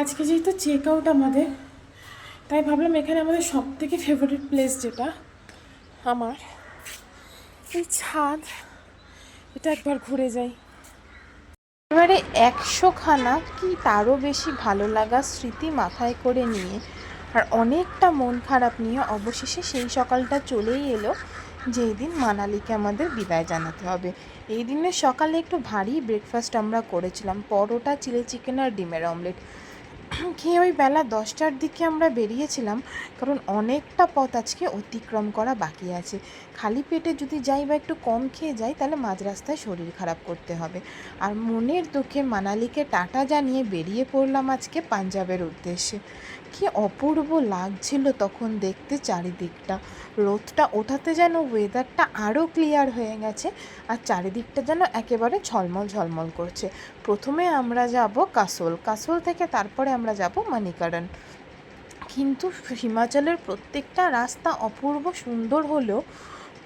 আজকে যেহেতু check out আমাদের, তাই ভাবলাম এখানে আমাদের সব থেকে ফেভারিট প্লেস যেটা আমার, এই ছাদ, এটা একবার ঘুরে যাই। এবারে 100খানা কি তারও বেশি ভালো লাগা স্মৃতি মাথায় করে নিয়ে আর অনেকটা মন খারাপ নিয়ে অবশেষে সেই সকালটা চলেই এলো যেই দিন মানালিকে আমাদের বিদায় জানাতে হবে। এই দিনের সকালে একটু ভারী ব্রেকফাস্ট আমরা করেছিলাম, পরোটা, চিলি চিকেন আর ডিমের অমলেট খেয়ে ওই বেলা 10টার দিকে আমরা বেরিয়েছিলাম, কারণ অনেকটা পথ আজকে অতিক্রম করা বাকি আছে। খালি পেটে যদি যাই বা একটু কম খেয়ে যাই তাহলে মাঝ রাস্তায় শরীর খারাপ করতে হবে। আর মনের দুঃখে মানালিকে টাটা জানিয়ে বেরিয়ে পড়লাম আজকে পাঞ্জাবের উদ্দেশ্যে। কি অপূর্ব লাগছিল তখন দেখতে চারিদিকটা, রোদটা ওঠাতে যেন ওয়েদারটা আরও ক্লিয়ার হয়ে গেছে আর চারিদিকটা যেন একেবারে ঝলমল ঝলমল করছে। প্রথমে আমরা যাব কাসোল থেকে তারপরে আমরা যাব মণিকরণ। কিন্তু হিমাচলের প্রত্যেকটা রাস্তা অপূর্ব সুন্দর হলেও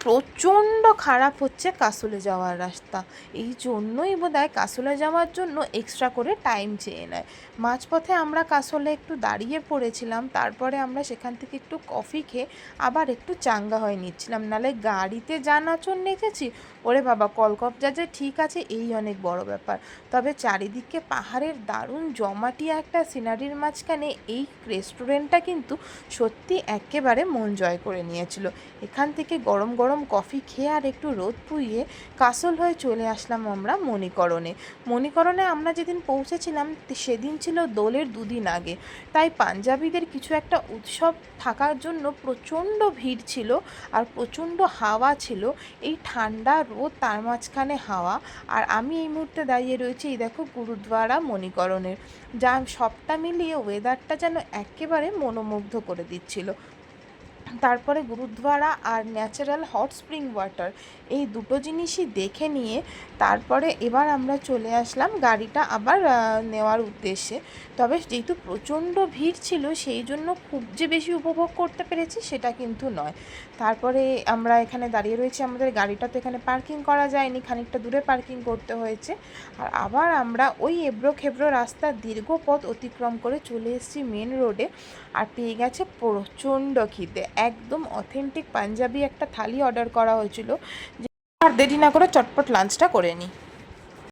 প্রচণ্ড খারাপ হচ্ছে কাসোলে যাওয়ার রাস্তা। এই জন্যই বোধহয় কাসোলে যাওয়ার জন্য এক্সট্রা করে টাইম চেয়ে নেয়। মাঝপথে আমরা কাসোলে একটু দাঁড়িয়ে পড়েছিলাম, তারপরে আমরা সেখান থেকে একটু কফি খেয়ে আবার একটু চাঙ্গা হয়ে নিচ্ছিলাম। নাহলে গাড়িতে যা নাচন নেচেছি, ওরে বাবা, কলকবজা যে ঠিক আছে এই অনেক বড় ব্যাপার। তবে চারিদিকে পাহাড়ের দারুণ জমাটি একটা সিনারির মাঝখানে এই রেস্টুরেন্টটা কিন্তু সত্যি একেবারে মন জয় করে নিয়েছিল। এখান থেকে গরম গরম কফি খেয়ে আর একটু রোদ পুইয়ে কাসল হয়ে চলে আসলাম আমরা মণিকরণে আমরা যেদিন পৌঁছেছিলাম সেদিন ছিল দোলের 2 দিন আগে, তাই পাঞ্জাবিদের কিছু একটা উৎসব থাকার জন্য প্রচণ্ড ভিড় ছিল আর প্রচণ্ড হাওয়া ছিল। এই ঠান্ডা রোদ, তার মাঝখানে হাওয়া, আর আমি এই মুহূর্তে দাঁড়িয়ে রয়েছি এই দেখো গুরুদ্বারা মণিকরণের, যা সবটা মিলিয়ে ওয়েদারটা যেন একেবারে মনোমুগ্ধ করে দিচ্ছিল। তারপরে গুরুদ্বারা আর ন্যাচারাল হট স্প্রিং ওয়াটার, এই দুটো জিনিসই দেখে নিয়ে তারপরে এবার আমরা চলে আসলাম গাড়িটা আবার নেওয়ার উদ্দেশ্যে। তবে যেহেতু প্রচণ্ড ভিড় ছিল সেই জন্য খুব যে বেশি উপভোগ করতে পেরেছি সেটা কিন্তু নয়। তারপরে আমরা এখানে দাঁড়িয়ে রয়েছি, আমাদের গাড়িটা তো এখানে পার্কিং করা যায়নি, খানিকটা দূরে পার্কিং করতে হয়েছে। আর আবার আমরা ওই এবড়ো খেবড়ো রাস্তার দীর্ঘ পথ অতিক্রম করে চলে এসেছি মেন রোডে। আর পেয়ে গেছে প্রচণ্ড খিদে, একদম অথেন্টিক পাঞ্জাবি একটা থালি অর্ডার করা হয়েছিল। আর দেরি না করে চটপট লাঞ্চটা করে নিই।